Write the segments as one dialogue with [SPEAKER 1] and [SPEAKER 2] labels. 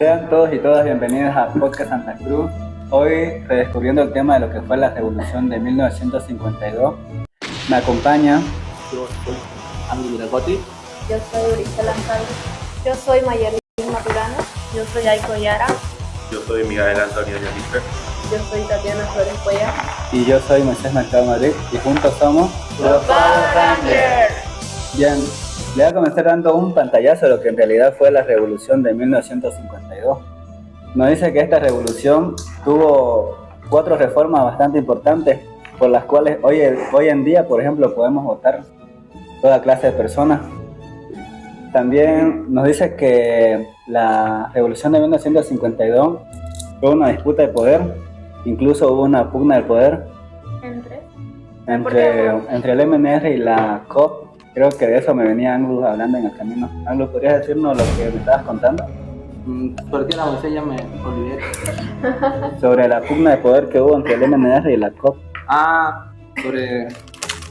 [SPEAKER 1] Sean todos y todas bienvenidos a Podcast Santa Cruz. Hoy redescubriendo el tema de lo que fue la revolución de 1952. Me acompaña.
[SPEAKER 2] Yo soy Andy Miracoti.
[SPEAKER 3] Yo soy Urisa Lanzal.
[SPEAKER 4] Yo soy Mayerlin Maturano.
[SPEAKER 3] Yo soy Aiko Yara.
[SPEAKER 5] Yo soy Miguel Antonio Yalife.
[SPEAKER 3] Yo soy Tatiana Flores Cuellar.
[SPEAKER 1] Y yo soy Moisés Mercado Madrid. Y juntos somos
[SPEAKER 3] los Power Rangers.
[SPEAKER 1] Bien, le voy a comenzar dando un pantallazo de lo que en realidad fue la revolución de 1952. Nos dice que esta revolución tuvo 4 reformas bastante importantes, por las cuales hoy en día, por ejemplo, podemos votar toda clase de personas. También nos dice que la revolución de 1952 fue una disputa de poder, incluso hubo una pugna de poder entre el MNR y la COP. Creo que de eso me venía Anglus hablando en el camino. Anglus, ¿podrías decirnos lo que me estabas contando?
[SPEAKER 2] ¿Por qué la voz ya me olvidé?
[SPEAKER 1] Sobre la pugna de poder que hubo entre el MNR y la COP.
[SPEAKER 2] Sobre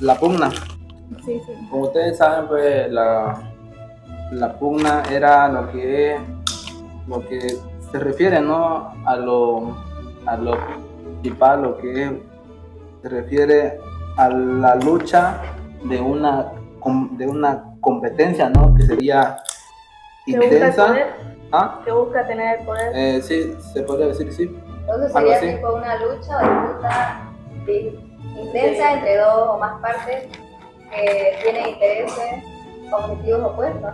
[SPEAKER 2] la pugna.
[SPEAKER 3] Sí.
[SPEAKER 2] Como ustedes saben, pues la pugna era lo que se refiere, ¿no? a lo principal, lo que se refiere a la lucha de una competencia, ¿no? Que sería intensa.
[SPEAKER 4] Que busca tener el poder.
[SPEAKER 2] Sí, se podría decir, sí.
[SPEAKER 3] Entonces
[SPEAKER 2] Algo
[SPEAKER 3] sería
[SPEAKER 2] así.
[SPEAKER 3] tipo una lucha o disputa intensa entre dos o más partes que tienen intereses, objetivos opuestos.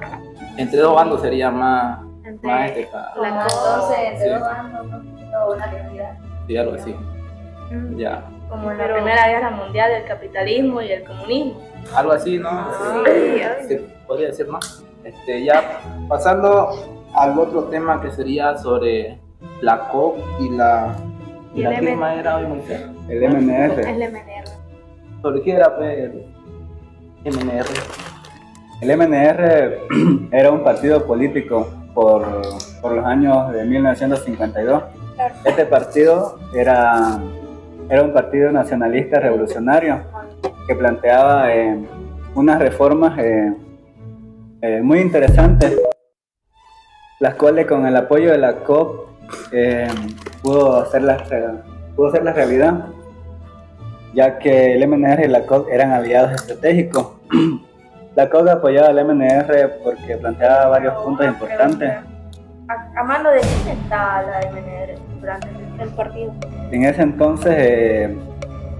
[SPEAKER 2] Entre dos bandos sería más
[SPEAKER 4] Entre
[SPEAKER 3] Entonces, entre
[SPEAKER 2] Sí.
[SPEAKER 3] dos bandos, ¿no? Una rivalidad.
[SPEAKER 2] sí, algo así. Ya.
[SPEAKER 4] Como en la Primera Guerra Mundial, el capitalismo y el comunismo.
[SPEAKER 2] Algo así, ¿no?
[SPEAKER 4] Sí.
[SPEAKER 2] Se podría decir, ¿no? Ya pasando al otro tema que sería sobre la COP y la
[SPEAKER 4] el
[SPEAKER 2] firma era hoy Moisés.
[SPEAKER 1] El MNR.
[SPEAKER 4] Es el MNR.
[SPEAKER 2] ¿Sobre qué era pues, el MNR?
[SPEAKER 1] El MNR era un partido político por los años de 1952. Este partido era un partido nacionalista revolucionario que planteaba unas reformas muy interesantes, las cuales con el apoyo de la COP pudo hacerlas realidad, ya que el MNR y la COP eran aliados estratégicos. La COP apoyaba al MNR porque planteaba varios puntos importantes.
[SPEAKER 4] ¿A mano de quién está la MNR durante el partido?
[SPEAKER 1] En ese entonces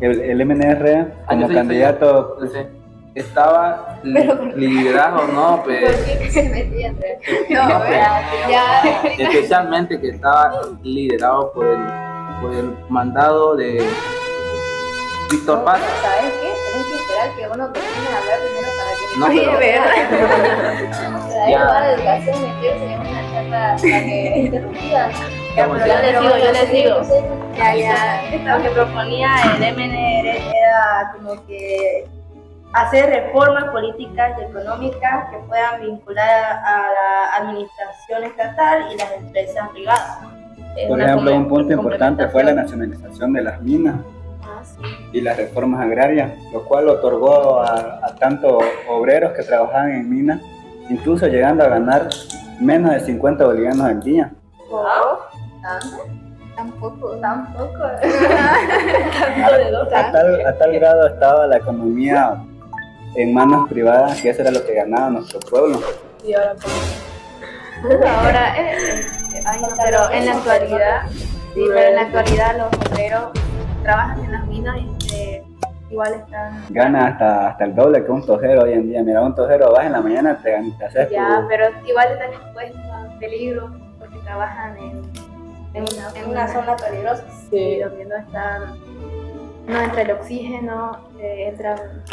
[SPEAKER 1] el MNR como candidato
[SPEAKER 2] estaba liderado, ¿no?
[SPEAKER 3] ¿Por
[SPEAKER 2] Pues,
[SPEAKER 3] qué se metía entre?
[SPEAKER 2] No, pues,
[SPEAKER 3] ya.
[SPEAKER 2] especialmente que estaba liderado por el mandado de Víctor Paz.
[SPEAKER 3] ¿Sabes qué? Tenés que esperar que uno termine de hablar primero para que
[SPEAKER 2] No,
[SPEAKER 3] O sea,
[SPEAKER 2] Ya.
[SPEAKER 3] eso va de educación, meterse en una charla que interrumpida.
[SPEAKER 4] Yo le sigo.
[SPEAKER 3] Ya.
[SPEAKER 4] Lo que proponía el MNR era como que hacer reformas políticas y económicas que puedan vincular a la administración estatal y las empresas privadas.
[SPEAKER 1] Por ejemplo, un punto importante fue la nacionalización de las minas y las reformas agrarias, lo cual otorgó a tantos obreros que trabajaban en minas, incluso llegando a ganar menos de 50 bolivianos al día.
[SPEAKER 3] Tampoco.
[SPEAKER 1] A tal grado estaba la economía en manos privadas que eso era lo que ganaba nuestro pueblo.
[SPEAKER 4] Y ahora, pero en la actualidad, los obreros trabajan en las minas y igual están.
[SPEAKER 1] Gana hasta el doble que un tojero hoy en día. Mira, un tojero vas en la mañana, te haces
[SPEAKER 4] Pero igual están expuestos a peligro porque trabajan en una zona peligrosa.
[SPEAKER 3] Sí.
[SPEAKER 4] Donde no entra el oxígeno, entran.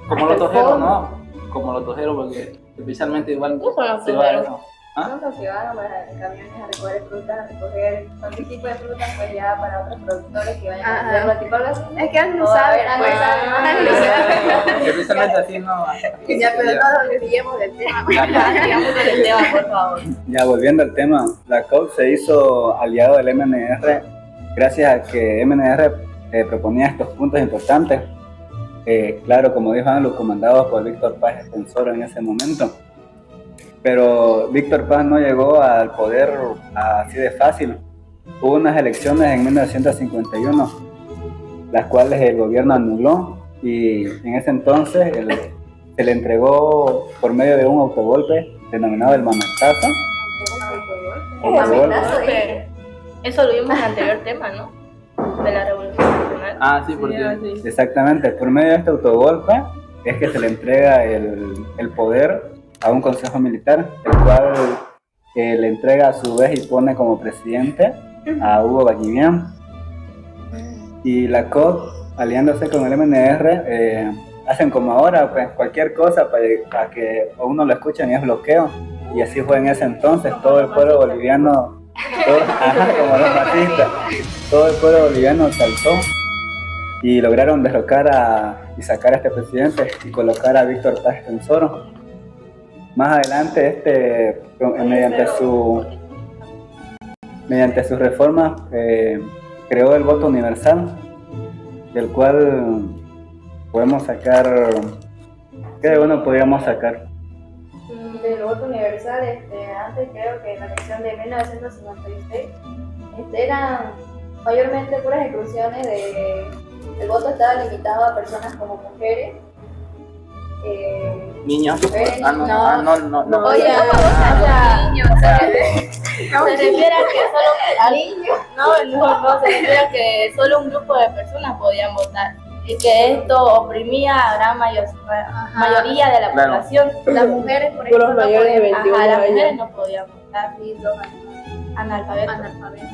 [SPEAKER 2] Como los tojeros, ¿no? Como los tojeros, porque especialmente igual
[SPEAKER 4] ¿Qué son los
[SPEAKER 2] se va
[SPEAKER 4] tojeros?
[SPEAKER 2] eso.
[SPEAKER 3] Nosotros que van en camiones a recoger frutas, a recoger cualquier tipo de frutas, pues ya para otros productores que vayan a venderlo, tipo algo así.
[SPEAKER 4] Es que Ángel
[SPEAKER 3] O, a
[SPEAKER 4] sabe,
[SPEAKER 3] ver, Ángel
[SPEAKER 4] pues.
[SPEAKER 3] sabe más.
[SPEAKER 4] Ángel sabe.
[SPEAKER 2] Especialmente así, ¿no?
[SPEAKER 4] Ya, pero no nos desviemos del tema. Sigamos con el tema, por favor.
[SPEAKER 1] Ya volviendo al tema, la COP se hizo aliado del MNR gracias a que MNR proponía estos puntos importantes. Claro, como dijo Anlu, comandados por Víctor Paz Extensoro en ese momento. Pero Víctor Paz no llegó al poder así de fácil. Hubo unas elecciones en 1951, las cuales el gobierno anuló, y en ese entonces se le entregó por medio de un autogolpe denominado el Mamatazo. Autogolpe.
[SPEAKER 4] Eso lo vimos en el anterior tema, ¿no? De la Revolución Nacional.
[SPEAKER 2] Ah, sí, porque
[SPEAKER 1] Exactamente, por medio de este autogolpe es que se le entrega el poder a un consejo militar, el cual le entrega a su vez y pone como presidente a Hugo Vallivian. Y la COP, aliándose con el MNR, hacen como ahora, pues cualquier cosa para que uno lo escuchen y es bloqueo. Y así fue en ese entonces, todo el pueblo boliviano, como los matistas, todo el pueblo boliviano saltó y lograron derrocar y sacar a este presidente y colocar a Víctor Paz Tensoro. Más adelante, mediante sus reformas, creó el voto universal, del cual podemos sacar, ¿qué uno podríamos sacar?
[SPEAKER 3] Del voto universal, antes creo que en la elección de 1956 eran mayormente puras exclusiones el voto estaba limitado a personas como mujeres,
[SPEAKER 2] niños.
[SPEAKER 3] mujeres,
[SPEAKER 2] No.
[SPEAKER 4] Oye,
[SPEAKER 3] niños,
[SPEAKER 4] se refiere a que se refiere a que solo un grupo de personas podían votar y que esto oprimía a la gran mayoría de la
[SPEAKER 2] Claro.
[SPEAKER 4] población.
[SPEAKER 3] las mujeres, por
[SPEAKER 6] Por los
[SPEAKER 3] ejemplo,
[SPEAKER 6] mayores de 21
[SPEAKER 4] Las
[SPEAKER 6] años.
[SPEAKER 4] mujeres no podían votar,
[SPEAKER 3] y los
[SPEAKER 4] analfabetos.
[SPEAKER 3] analfabetos.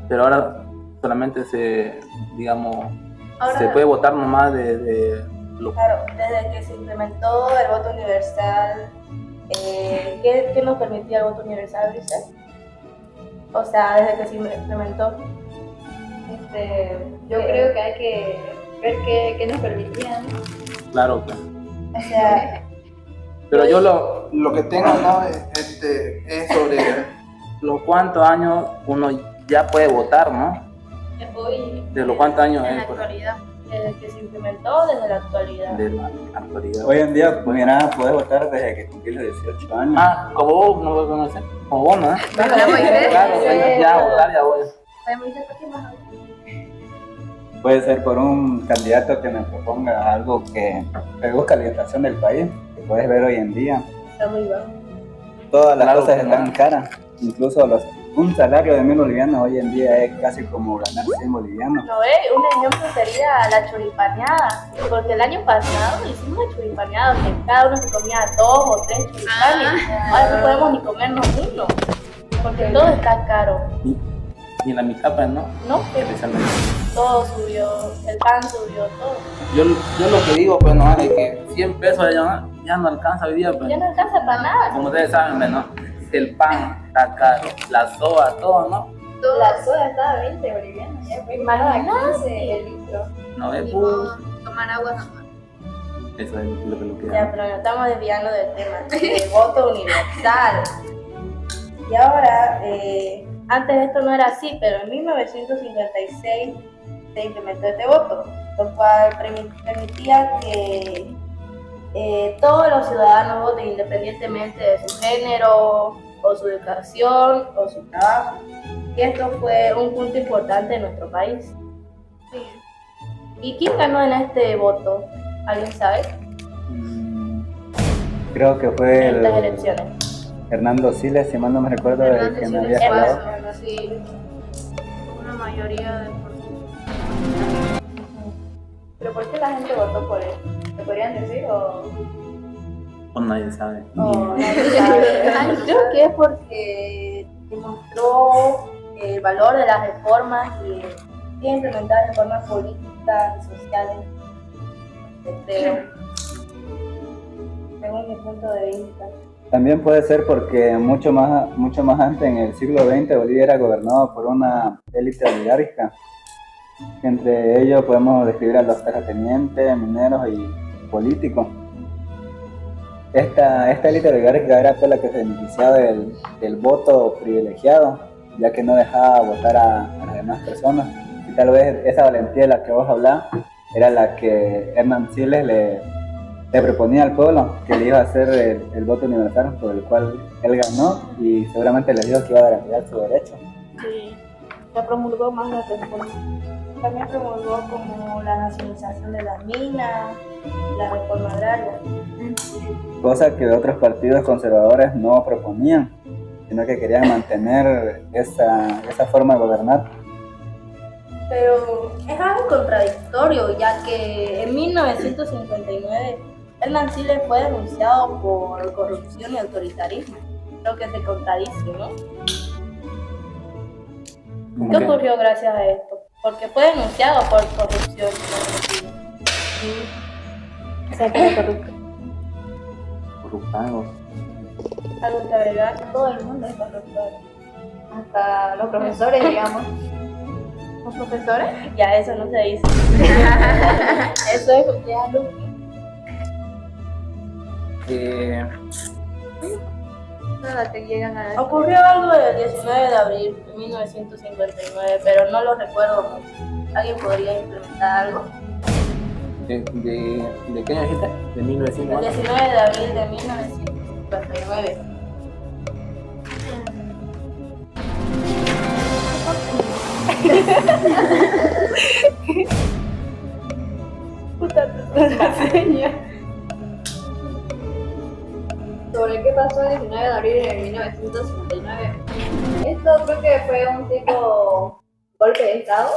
[SPEAKER 2] Pero ahora solamente se
[SPEAKER 3] Ahora,
[SPEAKER 2] puede votar nomás de lo
[SPEAKER 4] Claro, desde que se implementó el voto universal, ¿qué nos permitía el voto universal, Grisel? O sea, desde que se implementó.
[SPEAKER 3] yo creo que hay que ver qué nos permitían.
[SPEAKER 2] claro, pues.
[SPEAKER 4] O sea,
[SPEAKER 2] Pero yo lo que tengo, ¿no? Es sobre los cuántos años uno ya puede votar, ¿no?
[SPEAKER 4] hoy,
[SPEAKER 2] De los cuántos años
[SPEAKER 4] en la
[SPEAKER 2] es, pues,
[SPEAKER 4] actualidad, desde que se implementó, desde la actualidad.
[SPEAKER 2] de la actualidad.
[SPEAKER 1] Hoy en día, pues mira, puedes votar desde que cumplís los 18 años.
[SPEAKER 2] Ah, como vos, no lo conoces. Como vos, ¿no?
[SPEAKER 3] Claro, Moisés.
[SPEAKER 2] Claro, ya votar, ya voy.
[SPEAKER 1] Puede ser por un candidato que nos proponga algo que busca la orientación del país, que puedes ver hoy en día.
[SPEAKER 4] Está muy bajo.
[SPEAKER 1] Todas las
[SPEAKER 2] Claro
[SPEAKER 1] cosas
[SPEAKER 2] que
[SPEAKER 1] están
[SPEAKER 2] no.
[SPEAKER 1] caras, incluso un salario de 1.000 bolivianos hoy en día es casi como ganar 100 bolivianos.
[SPEAKER 4] ¿No ve? Un ejemplo sería la choripaneada, porque el año pasado hicimos una choripaneada que cada uno se comía 2 o 3 choripanes. Ahora no podemos ni comernos uno, porque todo está caro,
[SPEAKER 2] Y en la mitad, pues, ¿no?
[SPEAKER 4] ¿no?
[SPEAKER 2] Especialmente.
[SPEAKER 4] Todo subió, el pan subió, todo.
[SPEAKER 2] Yo lo que digo, pues, no es que 100 pesos ya no alcanza hoy día, pues.
[SPEAKER 4] Ya no alcanza para nada.
[SPEAKER 2] Como ustedes saben, pues, ¿no? El pan está caro, la soda, todo, ¿no?
[SPEAKER 3] La soda estaba a 20 bolivianos, ya fue
[SPEAKER 4] Imagínate.
[SPEAKER 3] 15 el litro.
[SPEAKER 2] No es
[SPEAKER 3] Tomar agua nomás.
[SPEAKER 2] eso es lo que
[SPEAKER 4] Ya, pero nos estamos desviando del tema, del voto universal. Y ahora, antes esto no era así, pero en 1956 se implementó este voto, lo cual permitía que todos los ciudadanos voten independientemente de su género, o su educación, o su trabajo. Y esto fue un punto importante en nuestro país. ¿Y quién ganó en este voto? ¿Alguien sabe?
[SPEAKER 1] Creo que fue
[SPEAKER 4] En estas elecciones.
[SPEAKER 1] Hernando Siles, si mal no me recuerdo, el que me había hablado.
[SPEAKER 3] Sí, una mayoría de
[SPEAKER 4] ¿Pero por qué la gente votó por él?
[SPEAKER 3] ¿te podrían decir o...?
[SPEAKER 2] pues nadie sabe.
[SPEAKER 4] Oh, nadie sabe. Creo que es porque demostró el valor de las reformas y quiere implementar reformas políticas y sociales. Según mi punto de vista.
[SPEAKER 1] También puede ser porque mucho más antes, en el siglo XX, Bolivia era gobernado por una élite oligárquica. Entre ellos podemos describir a los terratenientes, mineros y políticos. Esta élite oligárquica era pues la que se beneficiaba del voto privilegiado, ya que no dejaba votar a las demás personas. Y tal vez esa valentía de la que vos hablás era la que Hernán Siles le proponía al pueblo que le iba a hacer el voto universal por el cual él ganó y seguramente les dijo que iba a garantizar su derecho.
[SPEAKER 4] Sí, ya promulgó más la reforma. También promulgó como la nacionalización de las minas, la reforma agraria.
[SPEAKER 1] Cosa que otros partidos conservadores no proponían, sino que querían mantener esa forma de gobernar.
[SPEAKER 4] Pero es algo contradictorio, ya que en 1959 Hernán Siles fue denunciado por corrupción y autoritarismo. Creo que se contradice, ¿no? ¿Qué ocurrió gracias a esto? Porque fue denunciado por corrupción.
[SPEAKER 3] O sea, que era corrupto.
[SPEAKER 2] Corruptados.
[SPEAKER 4] Algo que agregar, todo el mundo es corrupto.
[SPEAKER 3] Hasta los profesores, digamos.
[SPEAKER 4] ¿Los profesores? Ya eso no se dice. Eso es ya lo
[SPEAKER 3] Nada, que llegan a...
[SPEAKER 4] ocurrió algo el 19 de abril de 1959, pero no lo recuerdo mucho. ¿Alguien podría implementar algo?
[SPEAKER 2] ¿De qué año dijiste? De
[SPEAKER 4] El
[SPEAKER 2] 1900.
[SPEAKER 4] 19 de abril de 1959. Puta, la seña.
[SPEAKER 3] Sobre qué pasó el 19 de abril de 1959. Esto creo que fue un tipo golpe de estado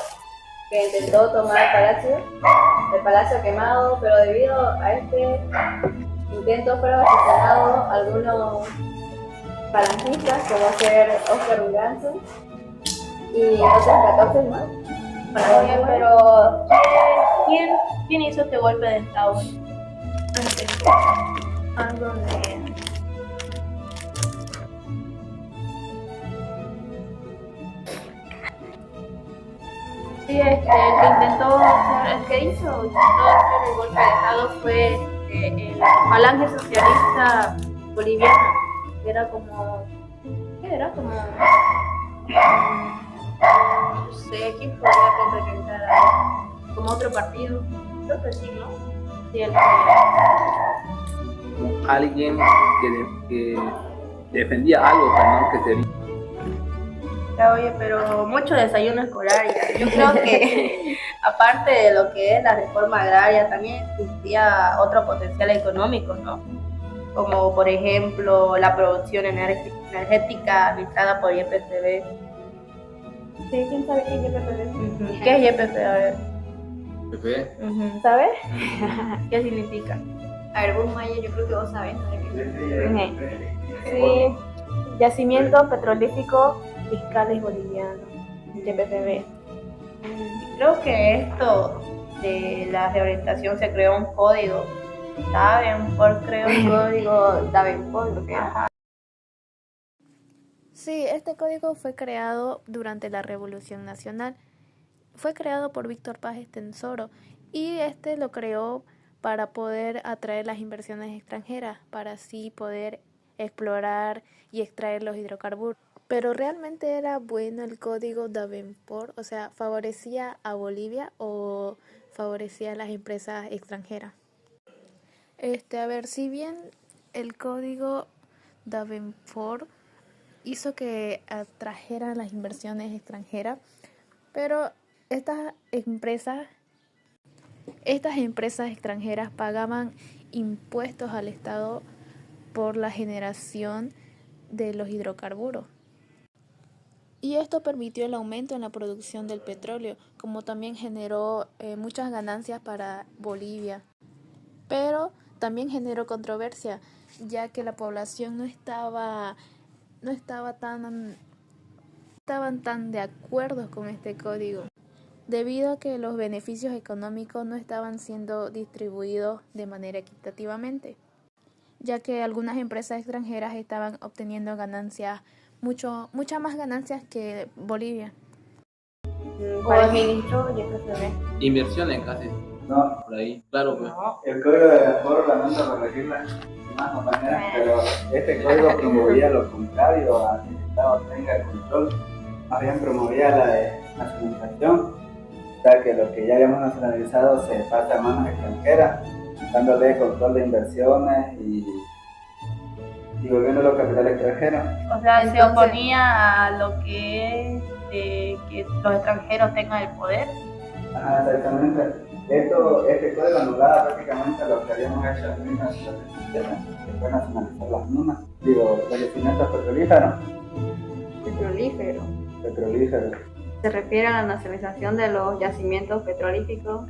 [SPEAKER 3] que intentó tomar el palacio quemado, pero debido a este intento fueron asesinados algunos falangistas, como ser Oscar Unganson y otros 14 más.
[SPEAKER 4] Oye, pero ¿quién hizo este golpe de estado? Algo de... Sí, el que intentó hacer, el que intentó hacer el golpe de estado fue el Falange Socialista Boliviana, que era como, ¿qué era? Como, no sé, ¿quién podría representar como otro partido? Creo que sí, ¿no? Sí, el
[SPEAKER 2] Alguien que defendía algo, pero no que sería.
[SPEAKER 4] Ya, oye, pero mucho desayuno escolar. Ya. Yo creo que aparte de lo que es la reforma agraria, también existía otro potencial económico, ¿no? Como por ejemplo la producción energética administrada por YPFB. Sí, ¿quién sabe qué es YPFB? ¿Qué es YPFB? A ver. ¿Sabes? ¿Qué significa?
[SPEAKER 3] A ver, vos Maya, yo creo que vos sabés, ¿no?
[SPEAKER 4] Sí, yacimiento petrolífico fiscales bolivianos, YPFB. Creo que esto de la reorientación se creó un código, Davenport, creo.
[SPEAKER 3] Un código Davenport, creo que era.
[SPEAKER 6] Sí, este código fue creado durante la Revolución Nacional. Fue creado por Víctor Paz Estenssoro y este lo creó para poder atraer las inversiones extranjeras, para así poder explorar y extraer los hidrocarburos. Pero realmente era bueno el código Davenport, o sea, favorecía a Bolivia o favorecía a las empresas extranjeras. A ver, si bien el código Davenport hizo que atrajeran las inversiones extranjeras, pero estas empresas extranjeras pagaban impuestos al Estado por la generación de los hidrocarburos. Y esto permitió el aumento en la producción del petróleo, como también generó muchas ganancias para Bolivia. Pero también generó controversia, ya que la población no estaban tan de acuerdo con este código, debido a que los beneficios económicos no estaban siendo distribuidos de manera equitativamente, ya que algunas empresas extranjeras estaban obteniendo ganancias, muchas más ganancias que Bolivia.
[SPEAKER 4] Para el ministro YPFB.
[SPEAKER 2] Inversiones casi,
[SPEAKER 1] No,
[SPEAKER 2] por ahí, claro. Pues.
[SPEAKER 1] el código de Davenport, lamento corregirla más compañeras, pero este código promovía lo contrario a que el Estado tenga el control, más bien promovía la nacionalización, o sea que lo que ya habíamos nacionalizado se pasa a manos extranjeras dándole control de inversiones y volviendo los capitales extranjeros.
[SPEAKER 4] O sea, se
[SPEAKER 3] Entonces-
[SPEAKER 4] oponía a lo que es que los extranjeros tengan el poder.
[SPEAKER 1] Ajá, exactamente. Este código anulaba prácticamente lo que habíamos hecho en 1977, que fue nacionalizar las minas, los yacimientos petrolíferos.
[SPEAKER 3] Se refiere a la nacionalización de los yacimientos petrolíferos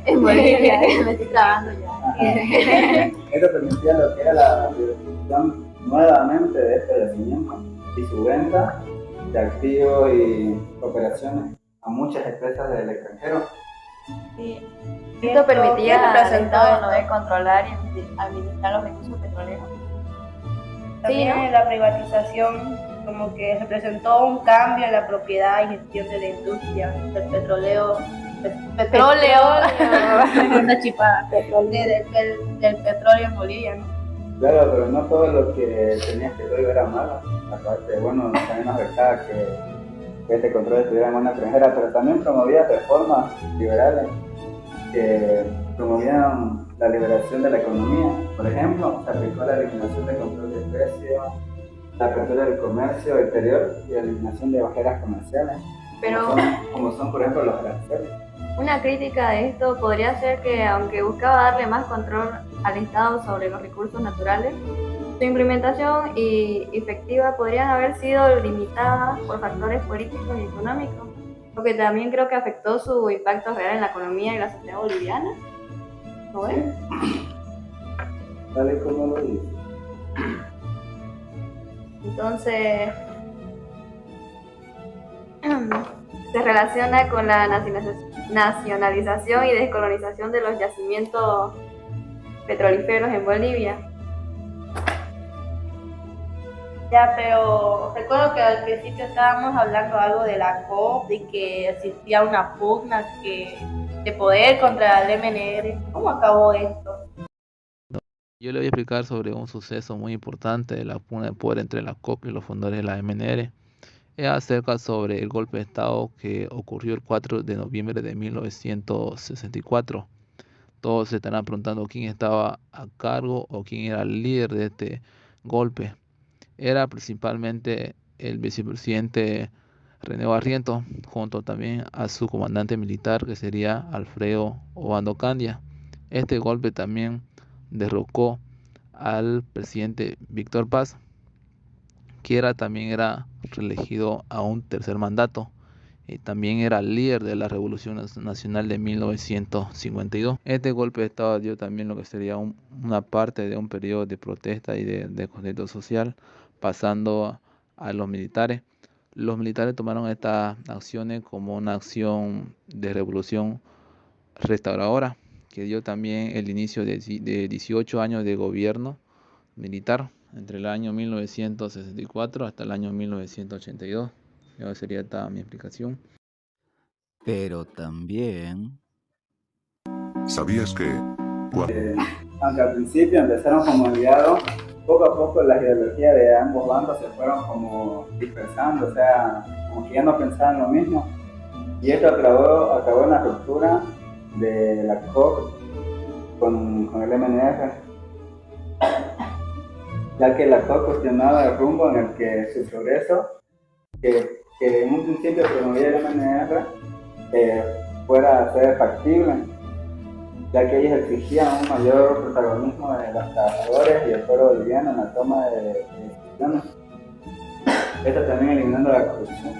[SPEAKER 3] en Bolivia. Me estoy trabando ya.
[SPEAKER 1] Esto permitía lo que era la privatización nuevamente de estos yacimientos y su venta de activos y operaciones a muchas empresas del extranjero.
[SPEAKER 4] Sí.
[SPEAKER 3] Esto permitía al
[SPEAKER 4] representó
[SPEAKER 3] Estado poder controlar y administrar los recursos petroleros.
[SPEAKER 4] también
[SPEAKER 3] Sí, ¿no?
[SPEAKER 4] en la privatización como que representó un cambio en la propiedad y gestión de la industria del petróleo. Una chipada. Del petróleo en Bolivia, ¿no?
[SPEAKER 1] Claro, pero no todo lo que tenía este código era malo. Aparte, bueno, también nos afectaba que este control estuviera en mano extranjera, pero también promovía reformas liberales que promovían la liberación de la economía. Por ejemplo, se aplicó la eliminación del control de precios, la apertura del comercio exterior y la eliminación de barreras comerciales,
[SPEAKER 3] Pero
[SPEAKER 1] como son por ejemplo los aranceles.
[SPEAKER 3] una crítica de esto podría ser que, aunque buscaba darle más control al Estado sobre los recursos naturales, su implementación y efectiva podrían haber sido limitadas por factores políticos y económicos, lo que también creo que afectó su impacto real en la economía y la sociedad boliviana. ¿No ves?
[SPEAKER 1] Tal y como lo dice.
[SPEAKER 3] Entonces, se relaciona con la nacionalización y descolonización de los yacimientos petrolíferos en Bolivia.
[SPEAKER 4] Ya, pero recuerdo que al principio estábamos hablando algo de la COP y que existía una pugna de poder contra el MNR. ¿Cómo acabó esto?
[SPEAKER 2] Yo le voy a explicar sobre un suceso muy importante de la pugna de poder entre la COP y los fundadores de la MNR. Es acerca sobre el golpe de Estado que ocurrió el 4 de noviembre de 1964. Todos se estarán preguntando quién estaba a cargo o quién era el líder de este golpe. Era principalmente el vicepresidente René Barrientos, junto también a su comandante militar, que sería Alfredo Obando Candia. Este golpe también derrocó al presidente Víctor Paz, que también era reelegido a un tercer mandato. Y también era líder de la Revolución Nacional de 1952. Este golpe de Estado dio también lo que sería una parte de un periodo de protesta y de conflicto social, pasando a los militares. Los militares tomaron estas acciones como una acción de revolución restauradora, que dio también el inicio de 18 años de gobierno militar, entre el año 1964 hasta el año 1982. Esa sería esta mi explicación.
[SPEAKER 7] Pero también...
[SPEAKER 5] ¿Sabías que
[SPEAKER 1] Aunque al principio empezaron como aliados, poco a poco las ideologías de ambos bandos se fueron como dispersando, o sea, como que ya no pensaban lo mismo. Y esto acabó en la ruptura de la COP con el MNR, ya que la COP cuestionaba el rumbo en el que su progreso, que en un principio promovía el MNR, fuera a ser factible, ya que ellos exigían un mayor protagonismo de los trabajadores y el pueblo boliviano en la toma de decisiones. Esto también eliminando la corrupción.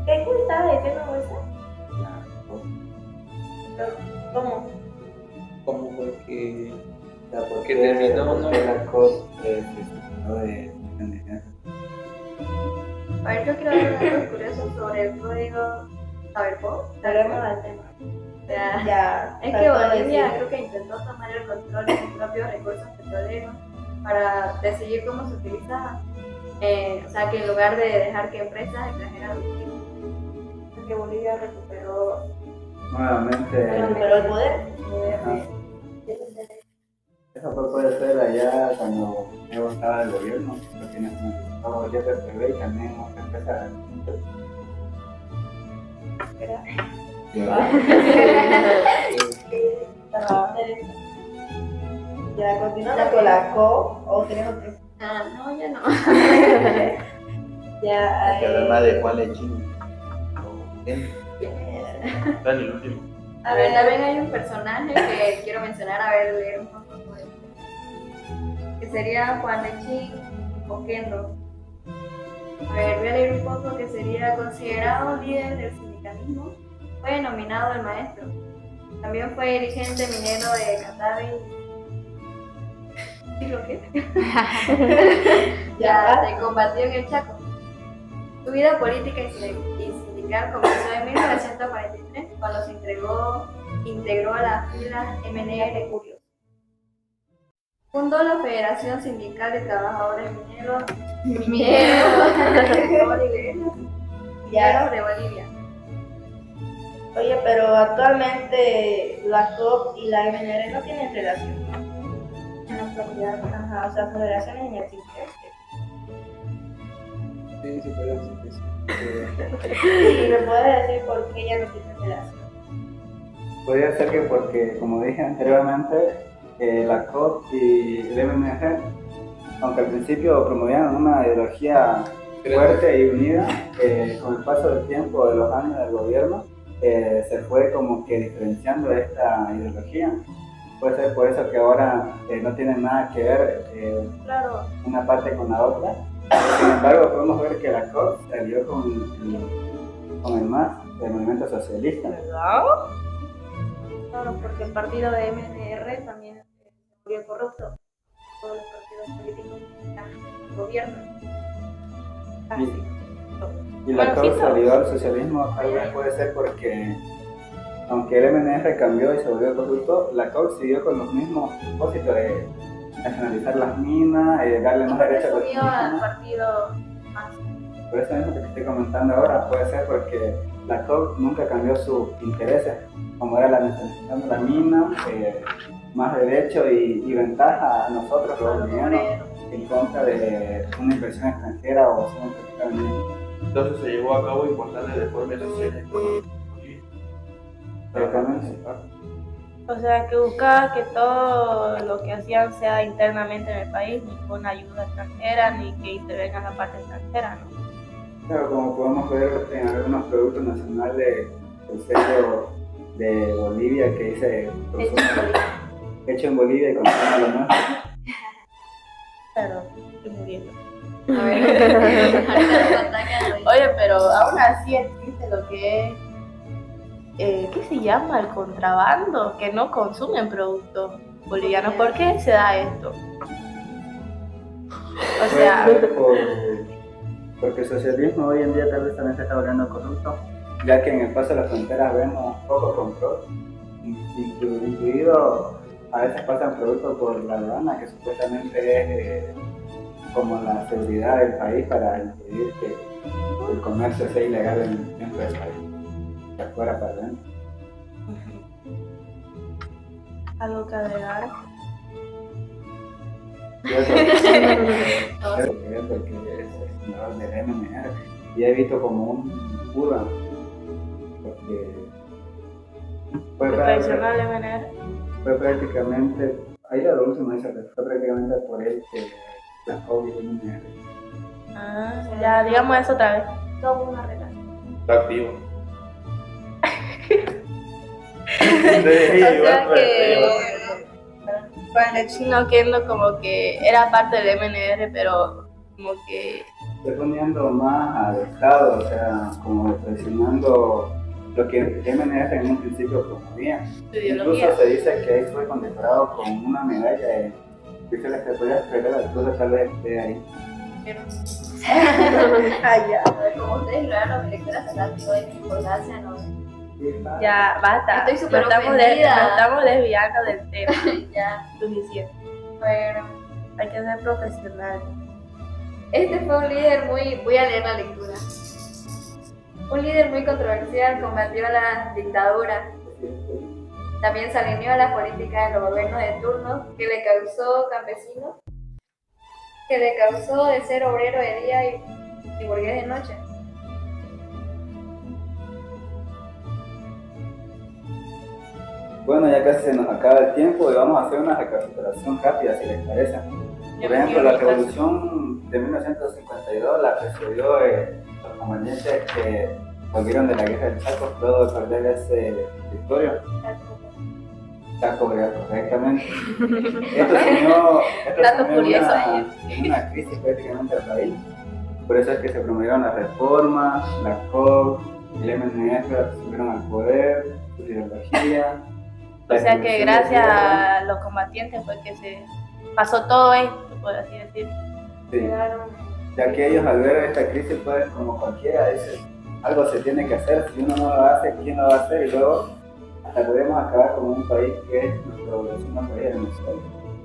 [SPEAKER 4] ¿Qué estabas diciendo, Moisés? ¿Cómo?
[SPEAKER 2] ¿Cómo fue que
[SPEAKER 1] ¿Por
[SPEAKER 2] qué terminó, no?
[SPEAKER 1] la COP se separó de MNR?
[SPEAKER 3] A ver, yo quiero hablar de algo curioso sobre el código. A ver, ¿puedo?
[SPEAKER 4] Hablemos del tema.
[SPEAKER 3] O sea,
[SPEAKER 4] Ya.
[SPEAKER 3] es que Bolivia creo que intentó tomar el control de sus propios recursos petroleros para decidir cómo se utilizaban. O sea, que en lugar de dejar que empresas extranjeras
[SPEAKER 4] Que Bolivia recuperó
[SPEAKER 1] Nuevamente,
[SPEAKER 4] el poder.
[SPEAKER 1] ajá, Eso puede ser allá cuando Evo estaba del gobierno, lo tienes como el YPF y también otra empresa.
[SPEAKER 4] Ya continuamos con la COP, o tenés otro.
[SPEAKER 3] No, ya no.
[SPEAKER 4] Ya
[SPEAKER 8] Hay que hablar más de Juan Lechín. Dale, el último.
[SPEAKER 3] A ver, también hay un personaje que quiero mencionar, a ver, leer un poco sobre él. Que sería Juan Lechín Oquendo. A ver, voy a leer un poco, que sería considerado líder del sindicalismo. Fue denominado el maestro. También fue dirigente minero de Catavi. ¿Sí lo que? Ya, se combatió en el Chaco. Su vida política y sindical comenzó en 1943 cuando se integró a las filas MNR Curios. Fundó la Federación Sindical de Trabajadores Mineros de Bolivia.
[SPEAKER 4] Oye, pero actualmente la COP y la MNR no tienen relación.
[SPEAKER 3] En la actualidad,
[SPEAKER 4] Ajá, o sea, son relaciones inexistentes.
[SPEAKER 8] Sí, sí, puede decir que sí.
[SPEAKER 4] ¿Y me puedes decir por qué ya no tienen relación?
[SPEAKER 1] Podría ser que porque, como dije anteriormente, la COP y el MNG, aunque al principio promovían una ideología fuerte y unida, con el paso del tiempo, de los años del gobierno, se fue como que diferenciando esta ideología. Puede ser por eso que ahora no tienen nada que ver
[SPEAKER 3] claro,
[SPEAKER 1] una parte con la otra. Sin embargo, podemos ver que la COP se alió con el MAS, el movimiento socialista.
[SPEAKER 4] ¿Verdad?
[SPEAKER 3] claro, porque el partido de MNR también se volvió corrupto. Todos los partidos políticos están gobierno.
[SPEAKER 1] Y la
[SPEAKER 4] Bueno, sí,
[SPEAKER 1] COP se alió al socialismo, tal vez puede ser porque, aunque el MNR cambió y se volvió corrupto, la COP siguió con los mismos propósitos de nacionalizar las minas, darle más derechos a los
[SPEAKER 3] Subió al
[SPEAKER 1] indígenas.
[SPEAKER 3] partido más.
[SPEAKER 1] Por eso mismo que te estoy comentando ahora, puede ser porque la COP nunca cambió sus intereses, como era la nacionalización de la mina, más derecho y ventaja a nosotros los bolivianos en contra de una inversión extranjera o una inversión.
[SPEAKER 8] Entonces se llevó a cabo importantes reformas sociales en Bolivia.
[SPEAKER 1] Exactamente.
[SPEAKER 4] O sea, que buscaba que todo lo que hacían sea internamente en el país, ni con ayuda extranjera, ni que intervenga la parte extranjera, ¿no?
[SPEAKER 1] Claro, como podemos ver en algunos productos nacionales, el sello de Bolivia que dice hecho en Bolivia y consume lo nuestro.
[SPEAKER 4] Pero, estoy muriendo.
[SPEAKER 3] A ver, ahorita nos atacan.
[SPEAKER 4] Oye, pero aún así existe lo que es, ¿qué se llama? El contrabando, que no consumen productos bolivianos. ¿Por qué se da esto? O sea,
[SPEAKER 1] Puede ser porque el socialismo hoy en día tal vez también se está volviendo corrupto, ya que en el paso de las fronteras vemos poco control, incluido a veces pasan productos por la aduana, que supuestamente es como la seguridad del país para impedir que el comercio sea ilegal dentro del país, de afuera para adentro.
[SPEAKER 4] algo que agregar.
[SPEAKER 1] Yo creo que porque es el senador del MNR y he visto como un Buda, porque fue
[SPEAKER 4] Tradicional MNR.
[SPEAKER 1] prácticamente, ahí lo último dice que fue prácticamente por él que la COVID del MNR.
[SPEAKER 4] Ah, ya, digamos eso otra vez.
[SPEAKER 3] Todo una relación.
[SPEAKER 8] Está activo.
[SPEAKER 4] O sea que Juan Lechín Oquendo como que era parte del MNR, pero como que
[SPEAKER 1] Estoy poniendo más al Estado, o sea, como presionando lo que el MNR en un principio promovía.
[SPEAKER 4] su ideología.
[SPEAKER 1] Incluso se dice que ahí fue condecorado con una medalla de oficiales que podía esperar, incluso tal vez esté ahí.
[SPEAKER 4] Ah, ya.
[SPEAKER 3] A ver, como ustedes lograron los lectores atlánticos de importancia, ¿no?
[SPEAKER 4] Ya, basta.
[SPEAKER 3] Estoy súper
[SPEAKER 4] Nos estamos
[SPEAKER 3] ofendida.
[SPEAKER 4] nos estamos desviando del tema.
[SPEAKER 3] Ya,
[SPEAKER 4] Suficiente.
[SPEAKER 3] bueno.
[SPEAKER 4] Hay que ser profesional.
[SPEAKER 3] Este fue un líder voy a leer la lectura. Un líder muy controversial, combatió la dictadura. También se alineó a las políticas de los gobiernos de turno que le causó de ser obrero de día y burgués de noche.
[SPEAKER 1] Bueno, ya casi se nos acaba el tiempo y vamos a hacer una recapitulación rápida, si les parece. Por ejemplo, la revolución de 1952 la precedió los combatientes que volvieron de la guerra del Chaco luego de perder ese territorio. Chaco, correctamente. Esto sumió una crisis prácticamente al país. Por eso es que se promovieron las reformas, la COP, el MNR subieron al poder, su ideología.
[SPEAKER 4] O sea que gracias a los combatientes fue que se pasó todo esto, por así decir.
[SPEAKER 1] Sí. Ya que ellos al ver esta crisis, pues como cualquiera dice, algo se tiene que hacer, si uno no lo hace, ¿quién lo va a hacer? Y luego hasta podemos acabar como un país que es nuestro vecino país de Venezuela.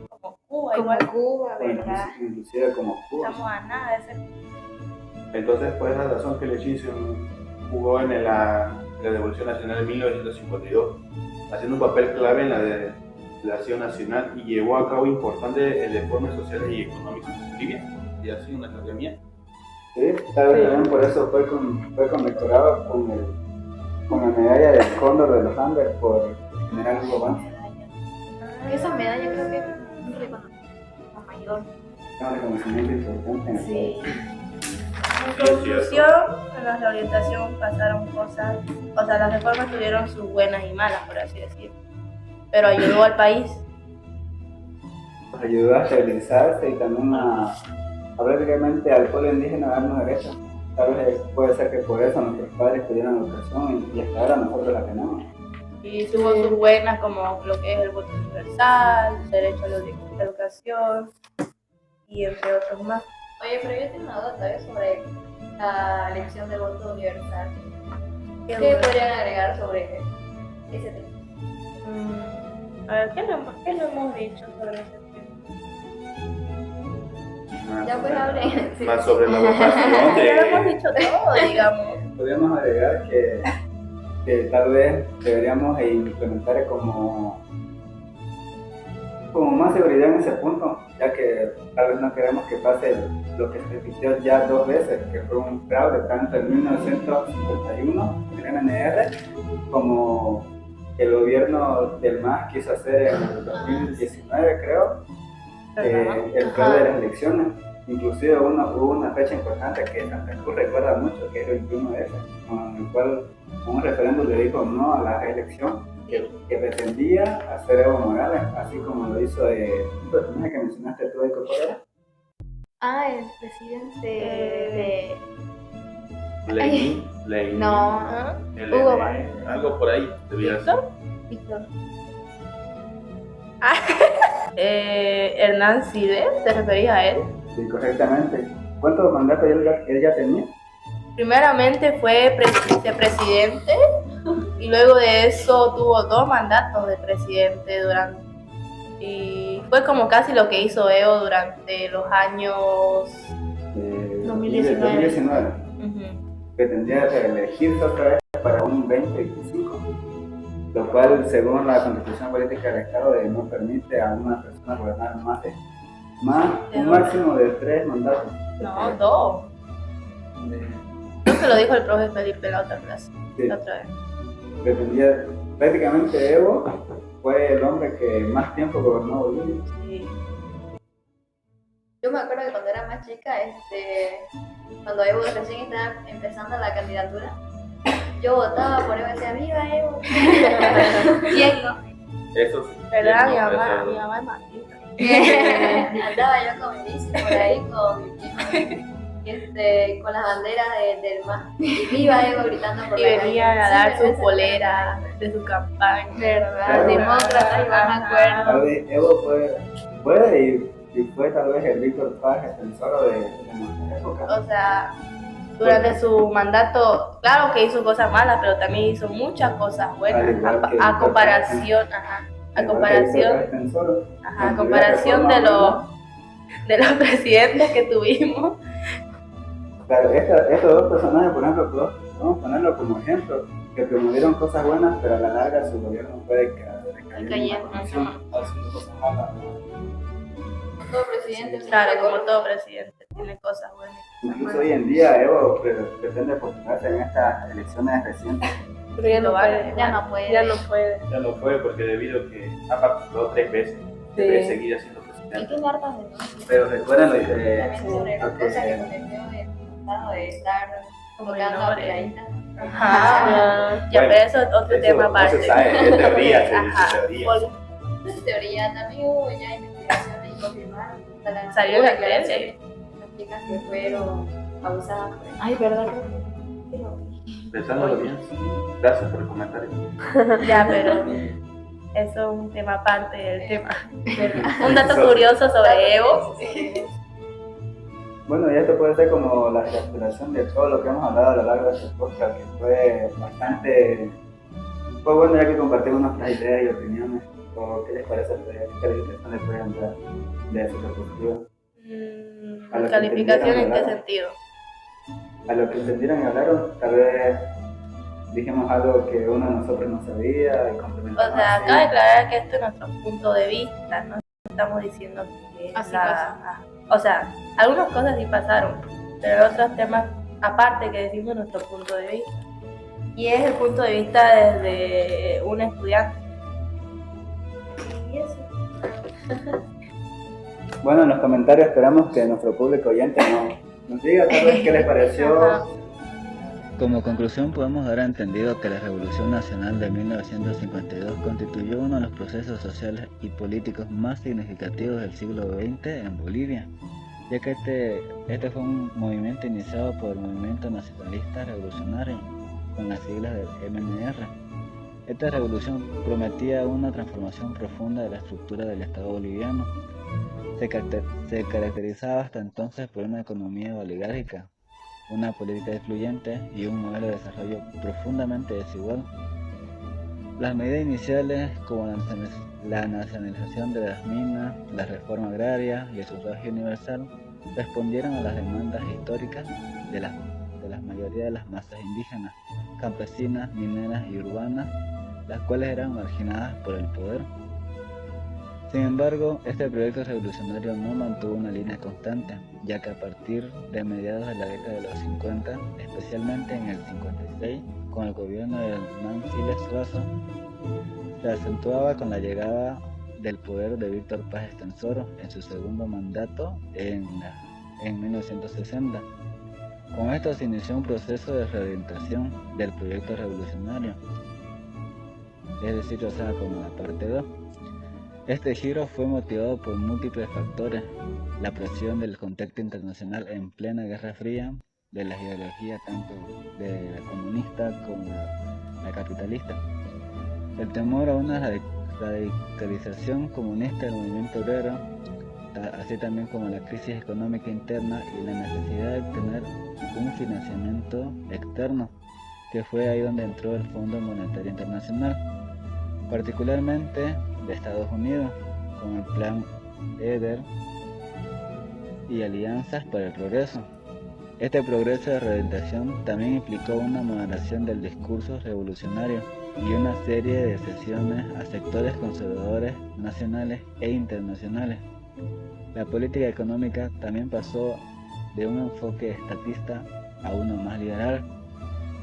[SPEAKER 4] Como Cuba, igual.
[SPEAKER 3] Cuba, ¿verdad?
[SPEAKER 1] Inclusive como Cuba.
[SPEAKER 4] Estamos a nada de ser.
[SPEAKER 8] Entonces, por esa razón que Lechísimo jugó en la Revolución Nacional de 1952, haciendo un papel clave en la acción nacional y llevó a cabo importantes reformas sociales y económicas en Bolivia. Y así una carga mía.
[SPEAKER 1] Sí, tal vez también por eso fue condecorado con la medalla del Cóndor de los Andes por General Hugo Banzer.
[SPEAKER 3] Esa medalla creo que es un reconocimiento mayor.
[SPEAKER 1] Es un reconocimiento importante en el
[SPEAKER 3] Sí.
[SPEAKER 4] En conclusión, en la reorientación pasaron cosas, o sea, las reformas tuvieron sus buenas y malas, por así decirlo, pero ayudó al país.
[SPEAKER 1] Nos ayudó a estabilizarse y también a prácticamente al pueblo indígena a darnos derechos. Tal vez puede ser que por eso nuestros padres tuvieron educación y hasta ahora nosotros la tenemos.
[SPEAKER 4] Y tuvo sus buenas como lo que es el voto universal, el derecho a la educación y entre otros más.
[SPEAKER 3] Oye, pero yo tengo una duda todavía sobre la elección del voto universal. ¿Qué podrían agregar sobre ese tema?
[SPEAKER 4] A ver, ¿qué no hemos dicho sobre ese tema?
[SPEAKER 3] Ya pues hablen. Sí.
[SPEAKER 8] Más sobre la votación
[SPEAKER 4] Ya lo hemos dicho todo, digamos.
[SPEAKER 1] Podríamos agregar que tal vez deberíamos implementar como más seguridad en ese punto, ya que tal vez no queremos que pase lo que se repitió ya 2 veces, que fue un fraude tanto en 1951 en el MNR como el gobierno del MAS quiso hacer en el 2019, creo, el fraude de las elecciones. Inclusive hubo una fecha importante que Santa Cruz recuerda mucho, que es el 21F, con el cual un referéndum le dijo no a la reelección que pretendía hacer Evo Morales, así como lo hizo un personaje que mencionaste tú, ¿cuál era?
[SPEAKER 3] Ah, el presidente de...
[SPEAKER 8] Lenin.
[SPEAKER 3] No,
[SPEAKER 8] Hugo Banzer. Algo por ahí debía ser.
[SPEAKER 3] Víctor.
[SPEAKER 4] Hernán Siles, ¿te referís a él?
[SPEAKER 1] Sí, correctamente. ¿Cuántos mandatos él ya tenía?
[SPEAKER 4] Primeramente fue vicepresidente y luego de eso tuvo 2 mandatos de presidente y fue como casi lo que hizo Evo durante los años
[SPEAKER 3] 2019.
[SPEAKER 1] Pretendía reelegirse otra vez para un 2025, lo cual según la Constitución Política del Estado no permite a una persona gobernar un máximo de 3 mandatos.
[SPEAKER 4] No, 2. Creo que lo dijo el profe Felipe la otra clase,
[SPEAKER 1] Sí.
[SPEAKER 4] la otra vez.
[SPEAKER 1] Dependía, prácticamente Evo fue el hombre que más tiempo gobernó Bolivia.
[SPEAKER 4] Sí.
[SPEAKER 3] Yo me acuerdo que cuando era más chica, cuando Evo recién estaba empezando la candidatura, yo votaba por Evo y decía, ¡viva Evo! ¿Quién no?
[SPEAKER 8] Eso sí.
[SPEAKER 4] ¿Verdad? Mi
[SPEAKER 8] Eso-
[SPEAKER 4] mamá es maldita.
[SPEAKER 3] Andaba yo con mi bici por ahí, con mi primo, con las banderas del MAS. Y viva Evo gritando por
[SPEAKER 4] Y
[SPEAKER 3] la calle.
[SPEAKER 4] venían a
[SPEAKER 3] Sí,
[SPEAKER 4] dar
[SPEAKER 3] me
[SPEAKER 4] su
[SPEAKER 3] parece
[SPEAKER 4] polera de su campaña.
[SPEAKER 3] ¿verdad?
[SPEAKER 1] Claro.
[SPEAKER 3] Demócrata, igual me
[SPEAKER 1] Tal
[SPEAKER 3] acuerdo.
[SPEAKER 1] vez Evo fue y fue tal vez el Víctor Paz, el tesoro de nuestra época.
[SPEAKER 4] O sea, durante su mandato, claro que hizo cosas malas, pero también hizo muchas cosas buenas.
[SPEAKER 1] Al igual que
[SPEAKER 4] A
[SPEAKER 1] Víctor
[SPEAKER 4] comparación, a comparación de los presidentes que tuvimos.
[SPEAKER 1] Claro, estos 2 personajes, por ejemplo, vamos a ponerlo como ejemplo, que promovieron cosas buenas, pero a la larga su gobierno fue
[SPEAKER 3] cayendo.
[SPEAKER 1] haciendo cosas malas.
[SPEAKER 3] Todo presidente.
[SPEAKER 4] Claro, como todo presidente, tiene cosas buenas.
[SPEAKER 1] Incluso hoy en día Evo pretende postularse en estas elecciones recientes.
[SPEAKER 9] Pero ya no
[SPEAKER 4] Lo van a
[SPEAKER 9] puede.
[SPEAKER 4] dejar.
[SPEAKER 3] Ya no puede.
[SPEAKER 9] Ya no puede.
[SPEAKER 8] Ya no fue porque debido a que ha participado 3 veces, debe seguir siendo
[SPEAKER 3] Y
[SPEAKER 8] presidente.
[SPEAKER 3] tiene hartas denuncias.
[SPEAKER 1] Pero recuerden lo
[SPEAKER 3] También
[SPEAKER 1] que...
[SPEAKER 3] sobre las
[SPEAKER 1] lo
[SPEAKER 3] cosas que
[SPEAKER 1] que
[SPEAKER 3] cometió en el pasado de estar como
[SPEAKER 4] Muy
[SPEAKER 3] quedando
[SPEAKER 4] noble.
[SPEAKER 3] pegadita.
[SPEAKER 4] Ajá. Ya,
[SPEAKER 8] Bueno,
[SPEAKER 4] pero eso es otro tema
[SPEAKER 8] No se
[SPEAKER 4] aparte.
[SPEAKER 8] sabe, es teoría, se
[SPEAKER 4] Ajá.
[SPEAKER 8] dice teoría.
[SPEAKER 3] En teoría también hubo ya investigaciones y confirmaron.
[SPEAKER 4] Salió en la
[SPEAKER 3] declaraciones
[SPEAKER 4] tele.
[SPEAKER 3] de las chicas que fueron abusadas por él.
[SPEAKER 9] Ay, ¿verdad?
[SPEAKER 8] Pensándolo bien. Gracias por el comentario.
[SPEAKER 4] Ya, pero eso es un tema aparte del tema.
[SPEAKER 3] ¿Verdad?
[SPEAKER 4] Un dato curioso sobre Evo.
[SPEAKER 1] Bueno, y esto puede ser como la recapitulación de todo lo que hemos hablado a lo largo de este podcast, que fue bastante... Fue bueno ya que compartimos nuestras ideas y opiniones. ¿O ¿Qué les parece a ustedes? ¿Qué calificación les pueden dar de su perspectiva? A lo que
[SPEAKER 4] ¿Calificación en qué
[SPEAKER 1] entendieron,
[SPEAKER 4] sentido?
[SPEAKER 1] A lo que entendieron y hablaron, tal vez dijimos algo que uno de nosotros no sabía y
[SPEAKER 4] O
[SPEAKER 1] complementamos.
[SPEAKER 4] sea,
[SPEAKER 1] así.
[SPEAKER 4] acaba de aclarar que esto es nuestro punto de vista, no estamos diciendo que es
[SPEAKER 3] Así
[SPEAKER 4] la... O sea, algunas cosas sí pasaron, pero otros temas aparte que decimos nuestro punto de vista. Y es el punto de vista desde un estudiante. Y eso.
[SPEAKER 1] Bueno, en los comentarios esperamos que nuestro público oyente nos diga tal vez qué les pareció.
[SPEAKER 7] Como conclusión podemos dar a entendido que la Revolución Nacional de 1952 constituyó uno de los procesos sociales y políticos más significativos del siglo XX en Bolivia, ya que este fue un movimiento iniciado por el Movimiento Nacionalista Revolucionario, con las siglas del MNR. Esta revolución prometía una transformación profunda de la estructura del Estado boliviano. Se caracterizaba hasta entonces por una economía oligárquica, una política influyente y un modelo de desarrollo profundamente desigual. Las medidas iniciales, como la nacionalización de las minas, la reforma agraria y el sufragio universal, respondieron a las demandas históricas de la mayoría de las masas indígenas, campesinas, mineras y urbanas, las cuales eran marginadas por el poder. Sin embargo, este proyecto revolucionario no mantuvo una línea constante, ya que a partir de mediados de la década de los 50, especialmente en el 56, con el gobierno de Hernán Siles Suazo, se acentuaba con la llegada del poder de Víctor Paz Estenssoro en su segundo mandato en 1960. Con esto se inició un proceso de reorientación del proyecto revolucionario, es decir, o sea, como la parte 2. Este giro fue motivado por múltiples factores: la presión del contexto internacional en plena Guerra Fría, de la ideología tanto de la comunista como la capitalista, el temor a una radicalización comunista del movimiento obrero, así también como la crisis económica interna y la necesidad de obtener un financiamiento externo, que fue ahí donde entró el Fondo Monetario Internacional, particularmente de Estados Unidos, con el Plan EDER y Alianzas para el Progreso. Este progreso de reorientación también implicó una moderación del discurso revolucionario y una serie de cesiones a sectores conservadores nacionales e internacionales. La política económica también pasó de un enfoque estatista a uno más liberal,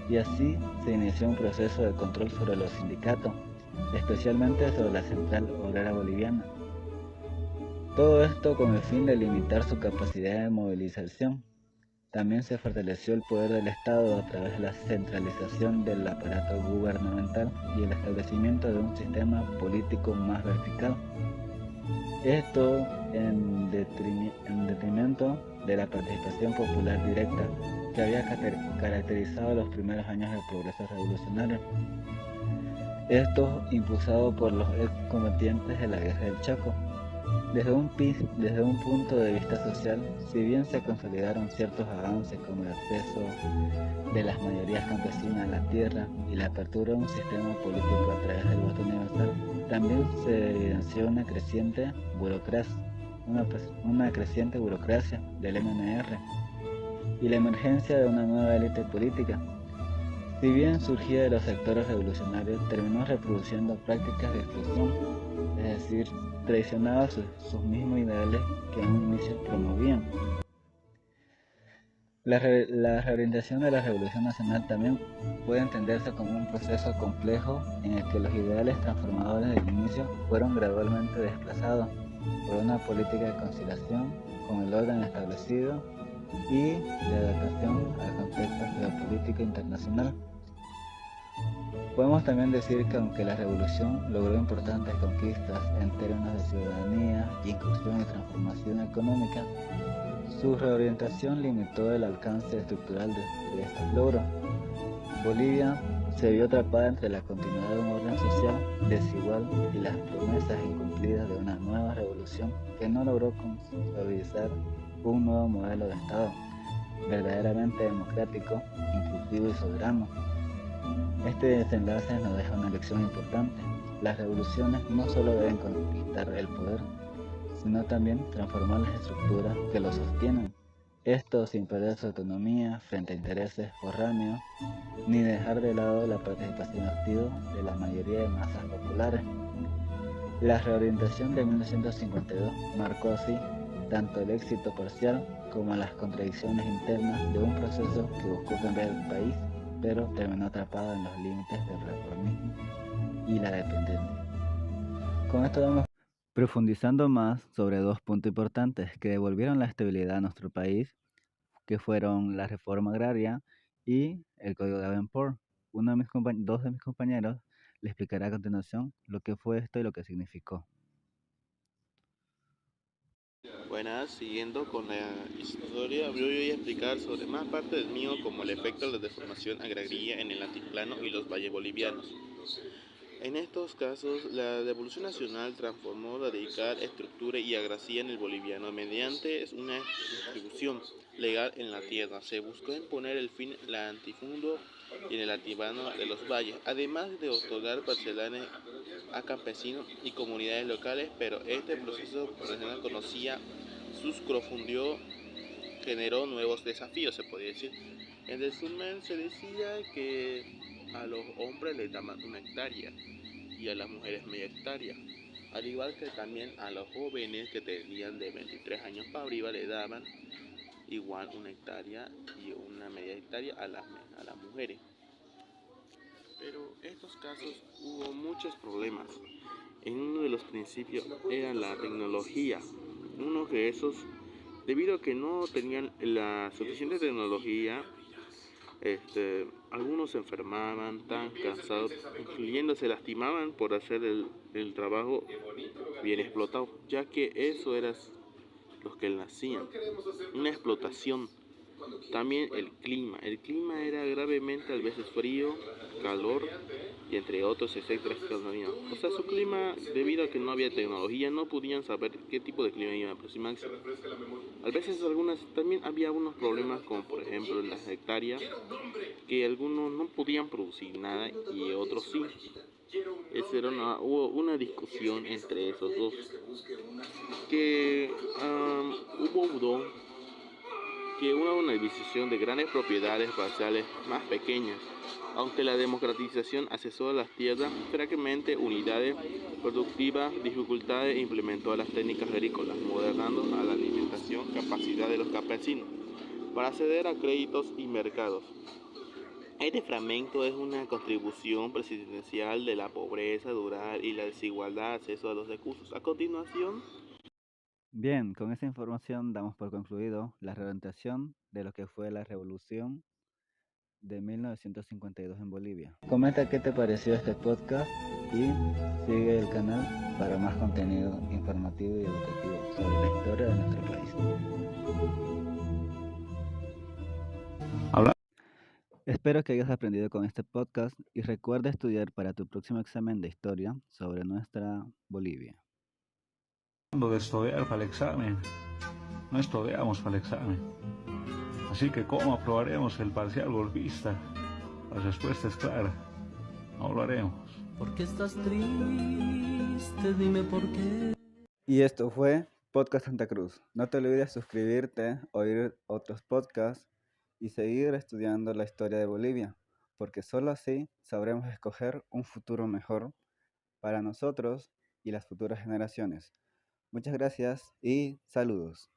[SPEAKER 7] y así se inició un proceso de control sobre los sindicatos, especialmente sobre la Central Obrera Boliviana. Todo esto con el fin de limitar su capacidad de movilización. También se fortaleció el poder del Estado a través de la centralización del aparato gubernamental y el establecimiento de un sistema político más vertical. Esto en detrimento de la participación popular directa que había caracterizado los primeros años del progreso revolucionario. Esto impulsado por los excombatientes de la Guerra del Chaco. Desde un punto de vista social, si bien se consolidaron ciertos avances como el acceso de las mayorías campesinas a la tierra y la apertura de un sistema político a través del voto universal, también se evidenció una creciente burocracia del MNR y la emergencia de una nueva élite política. Si bien surgía de los sectores revolucionarios, terminó reproduciendo prácticas de exclusión, es decir, traicionaba sus mismos ideales que en un inicio promovían. La reorientación de la Revolución Nacional también puede entenderse como un proceso complejo en el que los ideales transformadores del inicio fueron gradualmente desplazados por una política de conciliación con el orden establecido y de adaptación al contexto geopolítico internacional. Podemos también decir que aunque la revolución logró importantes conquistas en términos de ciudadanía, inclusión y transformación económica, su reorientación limitó el alcance estructural de estos logros. Bolivia se vio atrapada entre la continuidad de un orden social desigual y las promesas incumplidas de una nueva revolución que no logró consolidar un nuevo modelo de Estado, verdaderamente democrático, inclusivo y soberano. Este desenlace nos deja una lección importante. Las revoluciones no solo deben conquistar el poder, sino también transformar las estructuras que lo sostienen. Esto sin perder su autonomía frente a intereses foráneos, ni dejar de lado la participación activa de la mayoría de masas populares. La reorientación de 1952 marcó así tanto el éxito parcial como las contradicciones internas de un proceso que buscó cambiar el país, pero terminó atrapado en los límites del reformismo y la dependencia. Con esto vamos profundizando más sobre dos puntos importantes que devolvieron la estabilidad a nuestro país, que fueron la reforma agraria y el Código de Davenport. Dos de mis compañeros le explicará a continuación lo que fue esto y lo que significó.
[SPEAKER 8] Buenas, siguiendo con la historia, yo voy a explicar sobre más parte del mío como el efecto de la deformación agraria en el altiplano y los valles bolivianos. En estos casos, la Revolución Nacional transformó la radical estructura y agrasía en el boliviano mediante una distribución legal en la tierra. Se buscó imponer el fin latifundio y en el altiplano de los valles, además de otorgar parcelares a campesinos y comunidades locales, pero este proceso profesional conocía sus profundió, generó nuevos desafíos, se podría decir. En resumen, se decía que a los hombres les daban una hectárea y a las mujeres media hectárea, al igual que también a los jóvenes que tenían de 23 años para arriba le daban igual una hectárea y una media hectárea a las mujeres. Pero en estos casos hubo muchos problemas. En uno de los principios era la tecnología. Uno de esos, debido a que no tenían la suficiente tecnología, algunos se enfermaban, tan cansados, incluyendo se lastimaban por hacer el trabajo bien explotado, ya que eso era los que lo hacían, una explotación. También el clima era gravemente a veces frío, calor y entre otros efectos que tenían. O sea, su clima, debido a que no había tecnología, no podían saber qué tipo de clima iba a aproximarse. A veces también había algunos problemas, como por ejemplo en las hectáreas, que algunos no podían producir nada y otros sí. Hubo una discusión entre esos dos, que hubo una división de grandes propiedades parciales más pequeñas, aunque la democratización accesó a las tierras, francamente unidades productivas, dificultades e implementó las técnicas agrícolas, modernando a la alimentación, capacidad de los campesinos para acceder a créditos y mercados. Este fragmento es una contribución presidencial de la pobreza rural y la desigualdad de acceso a los recursos. A continuación,
[SPEAKER 7] Bien, con esta información damos por concluido la reorientación de lo que fue la revolución de 1952 en Bolivia. Comenta qué te pareció este podcast y sigue el canal para más contenido informativo y educativo sobre la historia de nuestro país. Espero que hayas aprendido con este podcast y recuerda estudiar para tu próximo examen de historia sobre nuestra Bolivia.
[SPEAKER 9] De estudiar para el examen, no estudiamos para el examen, así que ¿cómo aprobaremos el parcial golpista? La respuesta es clara, no lo haremos.
[SPEAKER 10] ¿Por qué estás triste? Dime por qué.
[SPEAKER 7] Y esto fue Podcast Santa Cruz. No te olvides suscribirte, oír otros podcasts y seguir estudiando la historia de Bolivia.
[SPEAKER 1] porque solo así sabremos escoger un futuro mejor para nosotros y las futuras generaciones. Muchas gracias y saludos.